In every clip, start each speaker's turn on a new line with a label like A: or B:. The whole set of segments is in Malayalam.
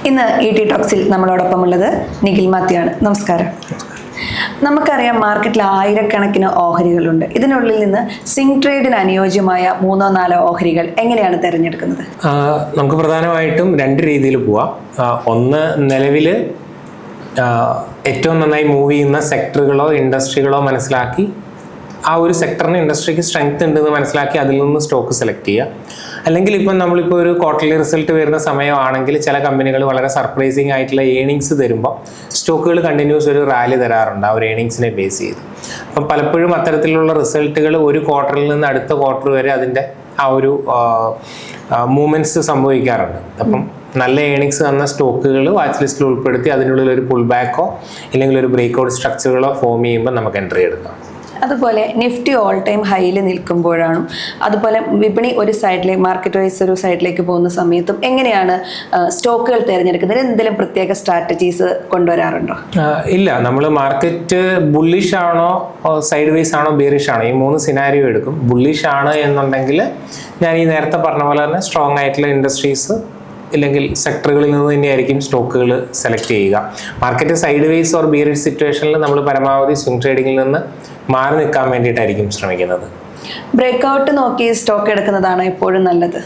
A: ഇന്ന് ET ടോക്സിൽ നമ്മളോടൊപ്പമുള്ളത് നിഖിൽ മാത്യാണ്. നമസ്കാരം. നമുക്കറിയാം മാർക്കറ്റിൽ ആയിരക്കണക്കിന് ഓഹരികളുണ്ട്. ഇതിനുള്ളിൽ നിന്ന് സിങ് ട്രേഡിന് അനുയോജ്യമായ 3-4 ഓഹരികൾ എങ്ങനെയാണ് തിരഞ്ഞെടുക്കുന്നത്?
B: നമുക്ക് പ്രധാനമായിട്ടും രണ്ട് രീതിയിൽ പോവാം. ഒന്ന്, നിലവിൽ ഏറ്റവും നന്നായി മൂവ് ചെയ്യുന്ന സെക്ടറുകളോ ഇൻഡസ്ട്രികളോ മനസ്സിലാക്കി ആ ഒരു സെക്ടറിന് ഇൻഡസ്ട്രിക്ക് സ്ട്രെങ്ത് ഉണ്ടെന്ന് മനസ്സിലാക്കി അതിൽ നിന്ന് സ്റ്റോക്ക് സെലക്ട് ചെയ്യുക. അല്ലെങ്കിൽ ഇപ്പം നമ്മളിപ്പോൾ ഒരു ക്വാർട്ടർലി റിസൾട്ട് വരുന്ന സമയമാണെങ്കിൽ ചില കമ്പനികൾ വളരെ സർപ്രൈസിങ് ആയിട്ടുള്ള ഏണിങ്സ് തരുമ്പോൾ സ്റ്റോക്കുകൾ കണ്ടിന്യൂസ് ഒരു റാലി തരാറുണ്ട് ആ ഒരു ഏണിങ്സിനെ ബേസ് ചെയ്ത്. അപ്പം പലപ്പോഴും അത്തരത്തിലുള്ള റിസൾട്ടുകൾ ഒരു ക്വാർട്ടറിൽ നിന്ന് അടുത്ത ക്വാർട്ടർ വരെ അതിൻ്റെ ആ ഒരു മൂവ്മെൻറ്റ്സ് സംഭവിക്കാറുണ്ട്. അപ്പം നല്ല ഏണിങ്സ് തന്ന സ്റ്റോക്കുകൾ വാച്ച് ലിസ്റ്റിൽ ഉൾപ്പെടുത്തി അതിനുള്ളിൽ ഒരു പുൾ ബാക്കോ അല്ലെങ്കിൽ ഒരു ബ്രേക്ക് ഔട്ട് സ്ട്രക്ചറുകളോ ഫോം ചെയ്യുമ്പോൾ നമുക്ക് എൻട്രി എടുക്കാം.
A: അതുപോലെ നിഫ്റ്റി ഓൾ ടൈം ഹൈയിൽ നിൽക്കുമ്പോഴാണ്, അതുപോലെ വിപണി ഒരു സൈഡിലേക്ക്, മാർക്കറ്റ് വൈസ് ഒരു സൈഡിലേക്ക് പോകുന്ന സമയത്തും എങ്ങനെയാണ് സ്റ്റോക്കുകൾ തിരഞ്ഞെടുക്കുന്നത്? എന്തെങ്കിലും പ്രത്യേക സ്ട്രാറ്റജീസ് കൊണ്ടുവരാറുണ്ടോ?
B: ഇല്ല, നമ്മൾ മാർക്കറ്റ് ബുള്ളിഷ് ആണോ സൈഡ് വൈസ് ആണോ ബെയറിഷ് ആണോ ഈ 3 സിനാരിയോ എടുക്കും. ബുള്ളിഷ് ആണ് എന്നുണ്ടെങ്കിൽ ഞാൻ ഈ നേരത്തെ പറഞ്ഞ പോലെ തന്നെ സ്ട്രോങ് ആയിട്ടുള്ള ഇൻഡസ്ട്രീസ് ഇല്ലെങ്കിൽ സെക്ടറുകളിൽ നിന്ന് തന്നെയായിരിക്കും സ്റ്റോക്കുകൾ സെലക്ട് ചെയ്യുക. Market side vice or bearish സിറ്റുവേഷനിൽ നമ്മൾ പരമാവധി സ്വിംഗ് ട്രേഡിങ്ങിൽ നിന്ന് മാറി നിൽക്കാൻ വേണ്ടിയിട്ടായിരിക്കും ശ്രമിക്കുന്നത്.
A: ബ്രേക്ക് ഔട്ട് നോക്കി സ്റ്റോക്ക് എടുക്കുന്നതാണ് എപ്പോഴും നല്ലത്?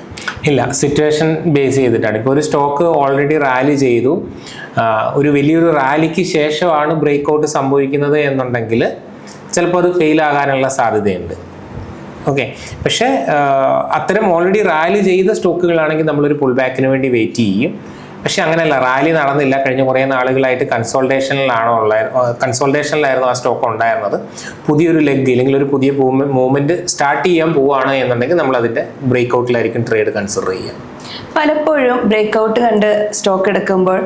B: ഇല്ല, സിറ്റുവേഷൻ ബേസ് ചെയ്തിട്ടാണ്. ഇപ്പോൾ ഒരു സ്റ്റോക്ക് ഓൾറെഡി റാലി ചെയ്തു, ഒരു വലിയൊരു റാലിക്ക് ശേഷമാണ് ബ്രേക്ക് ഔട്ട് സംഭവിക്കുന്നത് എന്നുണ്ടെങ്കിൽ ചിലപ്പോൾ അത് ഫെയിൽ ആകാനുള്ള സാധ്യതയുണ്ട്. ഓക്കെ, പക്ഷേ അത്തരം ഓൾറെഡി റാലി ചെയ്ത സ്റ്റോക്കുകളാണെങ്കിൽ നമ്മളൊരു പുൾ ബാക്കിന് വേണ്ടി വെയിറ്റ് ചെയ്യും. പക്ഷെ അങ്ങനെയല്ല, റാലി നടന്നില്ല, കഴിഞ്ഞ കുറേ നാളുകളായിട്ട് കൺസോൾട്ടേഷനിലായിരുന്നു ആ സ്റ്റോക്ക് ഉണ്ടായിരുന്നത്, പുതിയൊരു ലെഗ് അല്ലെങ്കിൽ ഒരു പുതിയ മൂവ്മെന്റ് സ്റ്റാർട്ട് ചെയ്യാൻ പോവുകയാണ് എന്നുണ്ടെങ്കിൽ നമ്മൾ അതിൻ്റെ ബ്രേക്ക് ഔട്ടിലായിരിക്കും ട്രേഡ് കൺസിഡർ ചെയ്യുക.
A: പലപ്പോഴും ബ്രേക്ക് ഔട്ട് കണ്ട് സ്റ്റോക്ക് എടുക്കുമ്പോൾ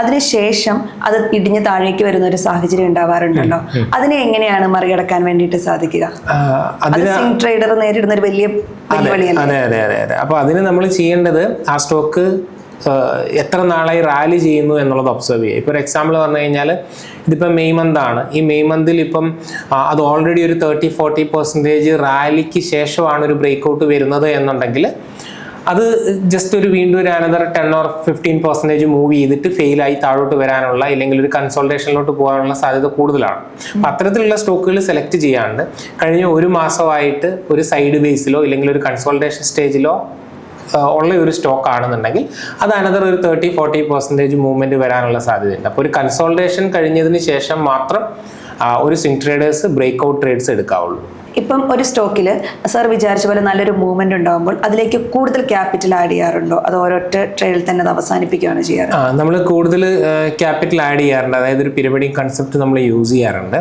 A: അതിനുശേഷം അത് ഇടിഞ്ഞ് താഴേക്ക് വരുന്ന ഒരു സാഹചര്യം ഉണ്ടാവാറുണ്ടല്ലോ. അതിനെ എങ്ങനെയാണ് മറികടക്കാൻ വേണ്ടിയിട്ട് സാധിക്കുക? സിങ് ട്രേഡർ നേരിടുന്ന ഒരു വലിയ വെല്ലുവിളിയല്ലേ?
B: അതെ അതെ അതെ അതെ. അപ്പോൾ അതിന് നമ്മൾ ചെയ്യേണ്ടത് ആ സ്റ്റോക്ക് എത്ര നാളായി റാലി ചെയ്യുന്നു എന്നുള്ളത് ഒബ്സർവ് ചെയ്യുക. ഇപ്പോൾ ഒരു എക്സാമ്പിൾ പറഞ്ഞു കഴിഞ്ഞാൽ ഇതിപ്പോൾ മെയ് മന്താണ്. ഈ മെയ് മന്തിൽ ഇപ്പം അത് ഓൾറെഡി ഒരു 30-40% റാലിക്ക് ശേഷമാണ് ഒരു ബ്രേക്ക് ഔട്ട് വരുന്നത് എന്നുണ്ടെങ്കിൽ അത് ജസ്റ്റ് ഒരു വീണ്ടും ഒരു അനദർ 10 or 15% മൂവ് ചെയ്തിട്ട് ഫെയിലായി താഴോട്ട് വരാനുള്ള ഇല്ലെങ്കിൽ ഒരു കൺസോൾട്ടേഷനിലോട്ട് പോകാനുള്ള സാധ്യത കൂടുതലാണ്. അപ്പം അത്തരത്തിലുള്ള സ്റ്റോക്കുകൾ സെലക്ട് ചെയ്യാണ്ട് കഴിഞ്ഞ ഒരു മാസമായിട്ട് ഒരു സൈഡ് ബേസിലോ ഇല്ലെങ്കിൽ ഒരു കൺസോൾട്ടേഷൻ സ്റ്റേജിലോ ഉള്ള ഒരു സ്റ്റോക്ക് ആണെന്നുണ്ടെങ്കിൽ അത് അനദർ ഒരു 30-40% മൂവ്മെന്റ് വരാനുള്ള സാധ്യതയുണ്ട്. അപ്പോൾ ഒരു കൺസോൾട്ടേഷൻ കഴിഞ്ഞതിന് ശേഷം മാത്രം ഒരു swing traders break out trades എടുക്കാവുള്ളൂ.
A: ഇപ്പം ഒരു സ്റ്റോക്കിൽ സാർ വിചാരിച്ച പോലെ നല്ലൊരു മൂവ്മെന്റ് ഉണ്ടാകുമ്പോൾ അതിലേക്ക് കൂടുതൽ ക്യാപിറ്റൽ ആഡ് ചെയ്യാറുണ്ടോ, അതോ ഒരൊറ്റ ട്രേഡിൽ തന്നെ അത് അവസാനിപ്പിക്കുകയാണ് ചെയ്യാറ്?
B: നമ്മൾ കൂടുതൽ ക്യാപിറ്റൽ ആഡ് ചെയ്യാറുണ്ട്, അതായത് ഒരു പിരമിഡിങ് കൺസെപ്റ്റ് നമ്മൾ യൂസ് ചെയ്യാറുണ്ട്.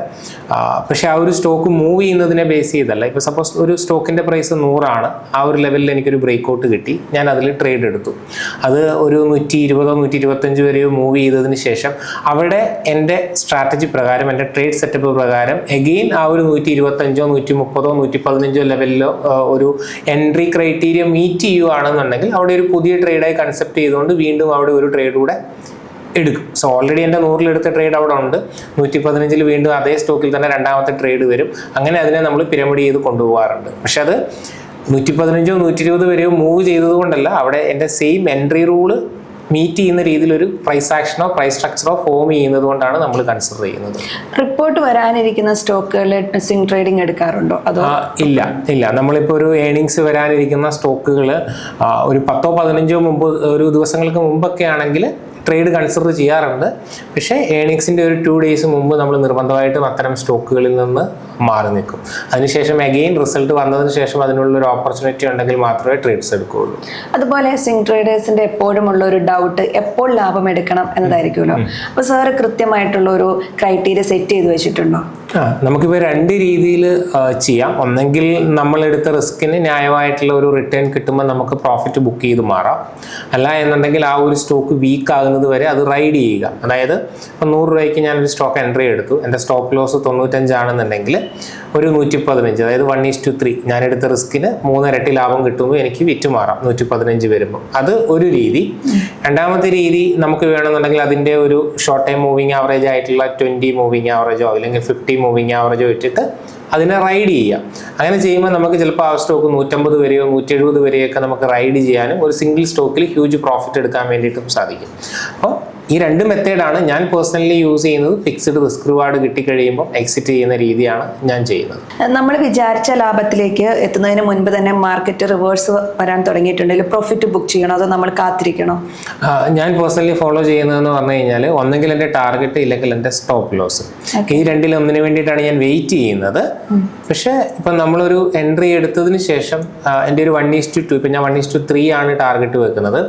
B: പക്ഷെ ആ ഒരു സ്റ്റോക്ക് മൂവ് ചെയ്യുന്നതിനെ ബേസ് ചെയ്തല്ല. ഇപ്പോൾ സപ്പോസ് ഒരു സ്റ്റോക്കിന്റെ പ്രൈസ് 100 ആ ഒരു ലെവലിൽ എനിക്കൊരു ബ്രേക്ക് ഔട്ട് കിട്ടി, ഞാൻ അതിൽ ട്രേഡ് എടുത്തു, അത് ഒരു 120-125 വരെയോ മൂവ് ചെയ്തതിന് ശേഷം അവിടെ എൻ്റെ സ്ട്രാറ്റജി പ്രകാരം, എൻ്റെ ട്രേഡ് സെറ്റപ്പ് പ്രകാരം എഗെയിൻ ആ ഒരു 125-130 115 ലെവലിലോ ഒരു എൻട്രി ക്രൈറ്റീരിയ മീറ്റ് ചെയ്യുകയാണെന്നുണ്ടെങ്കിൽ അവിടെ ഒരു പുതിയ ട്രേഡായി കൺസെപ്റ്റ് ചെയ്തുകൊണ്ട് വീണ്ടും അവിടെ ഒരു ട്രേഡ് കൂടെ എടുക്കും. സോ ഓൾറെഡി എൻ്റെ 100 എടുത്ത ട്രേഡ് അവിടെ ഉണ്ട്, 115 വീണ്ടും അതേ സ്റ്റോക്കിൽ തന്നെ രണ്ടാമത്തെ ട്രേഡ് വരും. അങ്ങനെ അതിനെ നമ്മൾ പിരമിഡ് ചെയ്ത് കൊണ്ടുപോകാറുണ്ട്. പക്ഷെ അത് 115-120 വരെയോ മൂവ് ചെയ്തത് കൊണ്ടല്ല, അവിടെ എൻ്റെ സെയിം എൻട്രി റൂള് മീറ്റ് ചെയ്യുന്ന രീതിയിൽ ഒരു പ്രൈസ് ആക്ഷനോ പ്രൈസ് സ്ട്രക്ചറോ ഫോം ചെയ്യുന്നത് കൊണ്ടാണ് നമ്മൾ കൺസിഡർ ചെയ്യുന്നത്.
A: റിപ്പോർട്ട് വരാനിരിക്കുന്ന സ്റ്റോക്കുകളിൽ സ്വിംഗ് ട്രേഡിംഗ് എടുക്കാറുണ്ടോ? അതോ
B: ഇല്ല ഇല്ല, നമ്മളിപ്പോൾ ഒരു ഏണിങ്സ് വരാനിരിക്കുന്ന സ്റ്റോക്കുകൾ ഒരു 10-15 മുമ്പ്, ഒരു ദിവസങ്ങൾക്ക് മുമ്പൊക്കെ ആണെങ്കിൽ ട്രേഡ് കൺസിഡർ ചെയ്യാറുണ്ട്. പക്ഷേ ഏണിങ്സിൻ്റെ ഒരു 2 days മുമ്പ് നമ്മൾ നിർബന്ധമായിട്ടും അത്തരം സ്റ്റോക്കുകളിൽ നിന്ന് മാറി നിൽക്കും. അതിനുശേഷം അഗെയിൻ റിസൾട്ട് വന്നതിന് ശേഷം അതിനുള്ള ഒരു ഓപ്പർച്യൂണിറ്റി ഉണ്ടെങ്കിൽ മാത്രമേ ട്രേഡ്സ് എടുക്കുകയുള്ളൂ.
A: അതുപോലെ സ്വിംഗ് ട്രേഡേഴ്സിന്റെ എപ്പോഴും ഉള്ള ഒരു ഡൗട്ട് എപ്പോൾ ലാഭം എടുക്കണം എന്നതായിരിക്കുമല്ലോ. അപ്പോൾ സാറ് കൃത്യമായിട്ടുള്ള ഒരു ക്രൈറ്റീരിയ സെറ്റ് ചെയ്ത് വെച്ചിട്ടുണ്ടോ?
B: നമുക്കിപ്പോൾ 2 രീതിയിൽ ചെയ്യാം. ഒന്നെങ്കിൽ നമ്മളെടുത്ത റിസ്കിന് ന്യായമായിട്ടുള്ള ഒരു റിട്ടേൺ കിട്ടുമ്പോൾ നമുക്ക് പ്രോഫിറ്റ് ബുക്ക് ചെയ്ത് മാറാം. അല്ല എന്നുണ്ടെങ്കിൽ ആ ഒരു സ്റ്റോക്ക് വീക്ക് ആകുന്നത് വരെ അത് റൈഡ് ചെയ്യുക. അതായത് ഇപ്പം 100 രൂപയ്ക്ക് ഞാനൊരു സ്റ്റോക്ക് എൻട്രി എടുത്തു, എൻ്റെ സ്റ്റോപ്പ് ലോസ് 95 ആണെന്നുണ്ടെങ്കിൽ ഒരു 115, അതായത് 1:3 ഞാനെടുത്ത റിസ്കിന് 3 ഇരട്ടി ലാഭം കിട്ടുമ്പോൾ എനിക്ക് വിറ്റ് മാറാം 115 വരുമ്പോൾ. അത് ഒരു രീതി. രണ്ടാമത്തെ രീതി, നമുക്ക് വേണമെന്നുണ്ടെങ്കിൽ അതിൻ്റെ ഒരു ഷോർട്ട് ടൈം മൂവിങ് ആവറേജ് ആയിട്ടുള്ള 20 മൂവിങ് ആവറേജോ അല്ലെങ്കിൽ 50 മൂവിങ് ആവറേജോ ഇട്ടിട്ട് അതിനെ റൈഡ് ചെയ്യാം. അങ്ങനെ ചെയ്യുമ്പോൾ നമുക്ക് ചിലപ്പോൾ ആ സ്റ്റോക്ക് 150 വരെയോ 170 വരെയൊക്കെ നമുക്ക് റൈഡ് ചെയ്യാനും ഒരു സിംഗിൾ സ്റ്റോക്കിൽ ഹ്യൂജ് പ്രോഫിറ്റ് എടുക്കാൻ വേണ്ടിയിട്ടും സാധിക്കും. അപ്പോൾ ഈ രണ്ട് മെത്തേഡാണ് ഞാൻ പേഴ്സണലി യൂസ് ചെയ്യുന്നത്. ഫിക്സ്ഡ് റിസ്ക് റിവാർഡ് കിട്ടിക്കഴിയുമ്പോൾ എക്സിറ്റ് ചെയ്യുന്ന രീതിയാണ് ഞാൻ ചെയ്യുന്നത്.
A: നമ്മൾ വിചാരിച്ച ലാഭത്തിലേക്ക് എത്തുന്നതിന് മുൻപ് തന്നെ മാർക്കറ്റ് റിവേഴ്സ് വരാൻ തുടങ്ങിയിട്ടുണ്ടെങ്കിൽ പ്രോഫിറ്റ് ബുക്ക് ചെയ്യണോ അതോ നമ്മൾ കാത്തിരിക്കണോ?
B: ഞാൻ പേഴ്സണലി ഫോളോ ചെയ്യുന്നതെന്ന് പറഞ്ഞു കഴിഞ്ഞാൽ ഒന്നെങ്കിൽ എൻ്റെ ടാർഗറ്റ് ഇല്ലെങ്കിൽ എൻ്റെ സ്റ്റോപ്പ് ലോസ്. ഈ രണ്ടിലൊന്നിന് വേണ്ടിയിട്ടാണ് ഞാൻ വെയിറ്റ് ചെയ്യുന്നത്. പക്ഷേ ഇപ്പം നമ്മളൊരു എൻട്രി എടുത്തതിന് ശേഷം എൻ്റെ ഒരു 1:2 ഇപ്പം ഞാൻ 1:3 ആണ് ടാർഗറ്റ് വെക്കുന്നത്.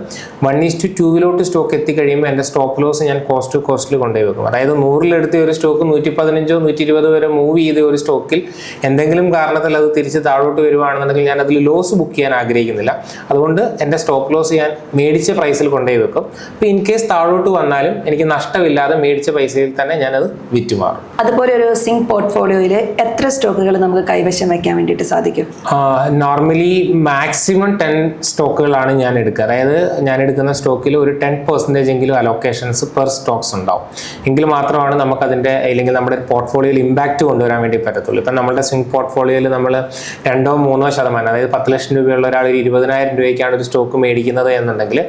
B: 1:2 സ്റ്റോക്ക് എത്തിക്കഴിയുമ്പോൾ എൻ്റെ സ്റ്റോപ്പ് ലോസ് ഞാൻ കോസ്റ്റ് ടു കോസ്റ്റിൽ കൊണ്ടുപോയി വെക്കും. അതായത് 100-ലെടുത്ത ഒരു സ്റ്റോക്ക് 115 120 വരെ മൂവ് ചെയ്ത ഒരു സ്റ്റോക്കിൽ എന്തെങ്കിലും കാരണത്തിൽ അത് തിരിച്ച് താഴോട്ട് വരുവാണെന്നുണ്ടെങ്കിൽ ഞാൻ അതിൽ ലോസ് ബുക്ക് ചെയ്യാൻ ആഗ്രഹിക്കുന്നില്ല. അതുകൊണ്ട് എൻ്റെ സ്റ്റോപ്പ് ലോസ് ഞാൻ മേടിച്ച പ്രൈസിൽ കൊണ്ടുപോയി വെക്കും. അപ്പോൾ ഇൻ കേസ് താഴോട്ട് വന്നാലും എനിക്ക് നഷ്ടമില്ലാതെ മേടിച്ച പൈസയിൽ തന്നെ ഞാനത് വിറ്റുമാറും.
A: അതുപോലെ ഒരു സിങ്ക് പോർട്ട്ഫോളിയോയിൽ എത്ര സ്റ്റോക്കുകൾ നമുക്ക് കൈവശം വയ്ക്കാൻ വേണ്ടിയിട്ട് സാധിക്കും?
B: നോർമലി മാക്സിമം 10 സ്റ്റോക്കുകളാണ് ഞാൻ എടുക്കുക. അതായത് ഞാൻ എടുക്കുന്ന സ്റ്റോക്കിൽ ഒരു 10% എങ്കിലും അലോക്കേഷൻസ് പെർ സ്റ്റോക്സ് ഉണ്ടാവും. എങ്കിൽ മാത്രമാണ് നമുക്കതിൻ്റെ അല്ലെങ്കിൽ നമ്മുടെ പോർട്ട്ഫോളിയോയിൽ ഇമ്പാക്റ്റ് കൊണ്ടുവരാൻ വേണ്ടി പറ്റത്തുള്ളൂ. ഇപ്പം നമ്മുടെ സ്വിംഗ് പോർട്ട്ഫോളിയോയിൽ നമ്മൾ 2-3% അതായത് 10 ലക്ഷം രൂപയുള്ള ഒരാൾ ഒരു 20,000 രൂപയ്ക്കാണ് ഒരു സ്റ്റോക്ക് മേടിക്കുന്നത് എന്നുണ്ടെങ്കിൽ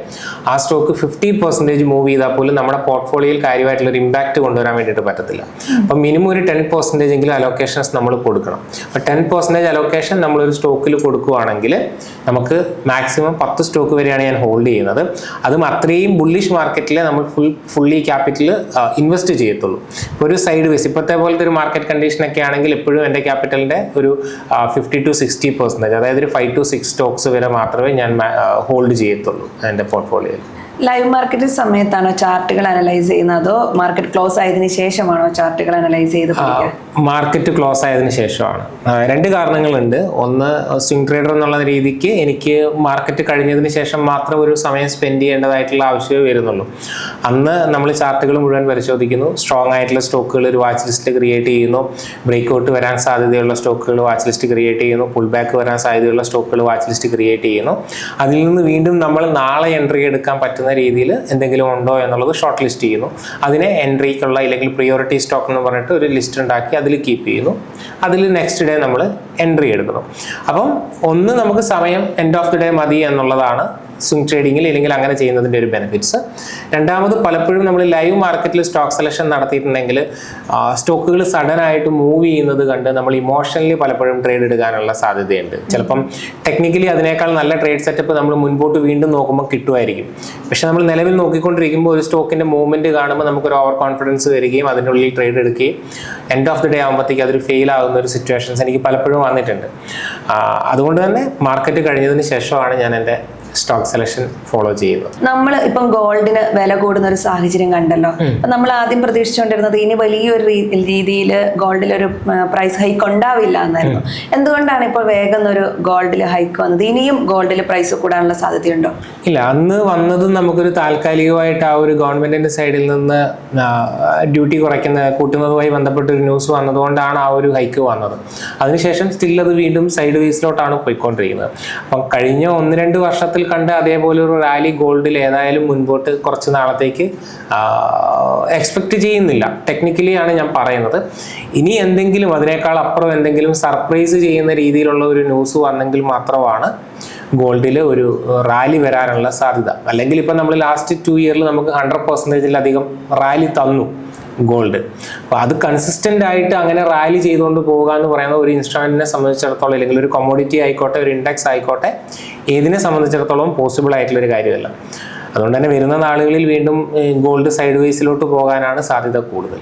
B: ആ സ്റ്റോക്ക് 50% മൂവ് ചെയ്താൽ പോലും നമ്മുടെ പോർട്ട്ഫോളിയോയിൽ കാര്യമായിട്ടുള്ളൊരു ഇമ്പാക്റ്റ് കൊണ്ടുവരാൻ വേണ്ടിയിട്ട് പറ്റത്തില്ല. അപ്പം മിനിമം ഒരു 10% എങ്കിലും അലോക്കേഷൻസ് നമ്മൾ കൊടുക്കണം. അപ്പോൾ 10% അലോക്കേഷൻ നമ്മളൊരു സ്റ്റോക്കിൽ കൊടുക്കുകയാണെങ്കിൽ നമുക്ക് മാക്സിമം 10 സ്റ്റോക്ക് വരെയാണ് ഞാൻ ഹോൾഡ് ചെയ്യുന്നത്. അതും അത്രയും ബുള്ളിഷ് മാർക്കറ്റിൽ നമ്മൾ ഫുള്ളി ക്യാപിറ്റൽ ഇൻവെസ്റ്റ് ചെയ്യത്തുള്ളൂ. ഒരു സൈഡ് വേസ് ഇപ്പോഴത്തെ പോലത്തെ ഒരു മാർക്കറ്റ് കണ്ടീഷനൊക്കെ ആണെങ്കിൽ എപ്പോഴും എൻ്റെ ക്യാപിറ്റലിൻ്റെ ഒരു 50-60%, അതായത് ഒരു 5 to 6 സ്റ്റോക്സ് വരെ മാത്രമേ ഞാൻ ഹോൾഡ് ചെയ്യത്തുള്ളൂ എൻ്റെ പോർട്ട്ഫോളിയോയിൽ.
A: ലൈവ് മാർക്കറ്റ് സമയത്താണോ ചാർട്ടുകൾ അനലൈസ് ചെയ്യുന്നത് അതോ മാർക്കറ്റ് ക്ലോസ് ആയതിനു ശേഷമാണോ ചാർട്ടുകൾ അനലൈസ് ചെയ്ത്?
B: മാർക്കറ്റ് ക്ലോസ് ആയതിനു ശേഷമാണ്. 2 കാരണങ്ങളുണ്ട്. ഒന്ന്, സ്വിംഗ് ട്രേഡർ എന്നുള്ള രീതിക്ക് എനിക്ക് മാർക്കറ്റ് കഴിഞ്ഞതിന് ശേഷം മാത്രം ഒരു സമയം സ്പെൻഡ് ചെയ്യേണ്ടതായിട്ടുള്ള ആവശ്യമേ വരുന്നുള്ളൂ. അന്ന് നമ്മൾ ചാർട്ടുകൾ മുഴുവൻ പരിശോധിക്കുന്നു, സ്ട്രോങ് ആയിട്ടുള്ള സ്റ്റോക്കുകൾ ഒരു വാച്ച് ലിസ്റ്റ് ക്രിയേറ്റ് ചെയ്യുന്നു, ബ്രേക്ക് ഔട്ട് വരാൻ സാധ്യതയുള്ള സ്റ്റോക്കുകൾ വാച്ച് ലിസ്റ്റ് ക്രിയേറ്റ് ചെയ്യുന്നു, പുൾ ബാക്ക് വരാൻ സാധ്യതയുള്ള സ്റ്റോക്കുകൾ വാച്ച് ലിസ്റ്റ് ക്രിയേറ്റ് ചെയ്യുന്നു. അതിൽ നിന്ന് വീണ്ടും നമ്മൾ നാളെ എൻട്രി എടുക്കാൻ പറ്റുന്ന രീതിയിൽ എന്തെങ്കിലും ഉണ്ടോ എന്നുള്ളത് ഷോർട്ട് ലിസ്റ്റ് ചെയ്യുന്നു. അതിനെ എൻട്രിക്കുള്ള അല്ലെങ്കിൽ പ്രിയോറിറ്റി സ്റ്റോക്ക് എന്ന് പറഞ്ഞിട്ട് ഒരു ലിസ്റ്റ് ഉണ്ടാക്കി അതിൽ കീപ്പ് ചെയ്യുന്നു. അതിൽ നെക്സ്റ്റ് ഡേ നമ്മൾ എൻട്രി എടുക്കുന്നു. അപ്പം ഒന്ന്, നമുക്ക് സമയം എൻഡ് ഓഫ് ദി ഡേ മതി എന്നുള്ളതാണ് സ്വിംഗ് ട്രേഡിങ്ങിൽ അല്ലെങ്കിൽ അങ്ങനെ ചെയ്യുന്നതിൻ്റെ ഒരു ബെനിഫിറ്റ്സ്. രണ്ടാമത്, പലപ്പോഴും നമ്മൾ ലൈവ് മാർക്കറ്റിൽ സ്റ്റോക്ക് സെലക്ഷൻ നടത്തിയിട്ടുണ്ടെങ്കിൽ സ്റ്റോക്കുകൾ സഡൻ ആയിട്ട് മൂവ് ചെയ്യുന്നത് കണ്ട് നമ്മൾ ഇമോഷണലി പലപ്പോഴും ട്രേഡ് എടുക്കാനുള്ള സാധ്യതയുണ്ട്. ചിലപ്പം ടെക്നിക്കലി അതിനേക്കാൾ നല്ല ട്രേഡ് സെറ്റപ്പ് നമ്മൾ മുൻപോട്ട് വീണ്ടും നോക്കുമ്പോൾ കിട്ടുമായിരിക്കും. പക്ഷെ നമ്മൾ നിലവിൽ നോക്കിക്കൊണ്ടിരിക്കുമ്പോൾ ഒരു സ്റ്റോക്കിൻ്റെ മൂവ്മെൻറ്റ് കാണുമ്പോൾ നമുക്കൊരു ഓവർ കോൺഫിഡൻസ് വരികയും അതിൻ്റെ ഉള്ളിൽ ട്രേഡ് എടുക്കുകയും എൻഡ് ഓഫ് ദി ഡേ ആകുമ്പോഴത്തേക്ക് അതൊരു ഫെയിൽ ആകുന്ന ഒരു സിറ്റുവേഷൻസ് എനിക്ക് പലപ്പോഴും വന്നിട്ടുണ്ട്. അതുകൊണ്ട് തന്നെ മാർക്കറ്റ് കഴിഞ്ഞതിന് ശേഷമാണ് ഞാൻ എൻ്റെ സ്റ്റോക്ക് സെലക്ഷൻ ഫോളോ ചെയ്യുന്നത്.
A: നമ്മൾ ഇപ്പം ഗോൾഡിന് വില കൂടുന്ന ഒരു സാഹചര്യം കണ്ടല്ലോ. അപ്പൊ നമ്മൾ ആദ്യം പ്രതീക്ഷിച്ചുകൊണ്ടിരുന്നത് ഇനി വലിയൊരു രീതിയിൽ ഗോൾഡിൽ ഒരു പ്രൈസ് ഹൈക്ക് ഉണ്ടാവില്ല എന്നായിരുന്നു. എന്തുകൊണ്ടാണ് ഇപ്പോൾ വേഗം ഒരു ഗോൾഡിൽ ഹൈക്ക് വന്നത്? ഇനിയും ഗോൾഡിൽ പ്രൈസ് കൂടാനുള്ള സാധ്യതയുണ്ടോ?
B: ഇല്ല, അന്ന് വന്നത് നമുക്കൊരു താൽക്കാലികമായിട്ട് ആ ഒരു ഗവൺമെന്റിന്റെ സൈഡിൽ നിന്ന് ഡ്യൂട്ടി കൂട്ടുന്നതുമായി ബന്ധപ്പെട്ട ഒരു ന്യൂസ് വന്നതുകൊണ്ടാണ് ആ ഒരു ഹൈക്ക് വന്നത്. അതിനുശേഷം സ്റ്റിൽ അത് വീണ്ടും സൈഡ് വേസിലോട്ടാണ് പോയിക്കൊണ്ടിരിക്കുന്നത്. അപ്പം കഴിഞ്ഞ 1-2 വർഷത്തിൽ കണ്ട് അതേപോലെ ഒരു റാലി ഗോൾഡിൽ ഏതായാലും മുൻപോട്ട് കുറച്ച് നാളത്തേക്ക് എക്സ്പെക്ട് ചെയ്യുന്നില്ല. ടെക്നിക്കലി ആണ് ഞാൻ പറയുന്നത്. ഇനി എന്തെങ്കിലും അതിനേക്കാൾ അപ്പുറം എന്തെങ്കിലും സർപ്രൈസ് ചെയ്യുന്ന രീതിയിലുള്ള ഒരു ന്യൂസ് വന്നെങ്കിൽ മാത്രമാണ് ഗോൾഡിൽ ഒരു റാലി വരാനുള്ള സാധ്യത. അല്ലെങ്കിൽ ഇപ്പം നമ്മൾ ലാസ്റ്റ് 2 ഇയറിൽ നമുക്ക് 100%-ലധികം റാലി തന്നു ഗോൾഡ്. അപ്പോൾ അത് കൺസിസ്റ്റൻ്റ് ആയിട്ട് അങ്ങനെ റാലി ചെയ്തുകൊണ്ട് പോകുക എന്ന് പറയുന്നത് ഒരു ഇൻസ്ട്രുമെന്റിനെ സംബന്ധിച്ചിടത്തോളം അല്ലെങ്കിൽ ഒരു കമ്മോഡിറ്റി ആയിക്കോട്ടെ ഒരു ഇൻഡെക്സ് ആയിക്കോട്ടെ ഏതിനെ സംബന്ധിച്ചിടത്തോളം പോസിബിൾ ആയിട്ടുള്ളൊരു കാര്യമല്ല. അതുകൊണ്ട് തന്നെ വരുന്ന നാളുകളിൽ വീണ്ടും ഗോൾഡ് സൈഡ് വേസിലോട്ട് പോകാനാണ് സാധ്യത കൂടുതൽ.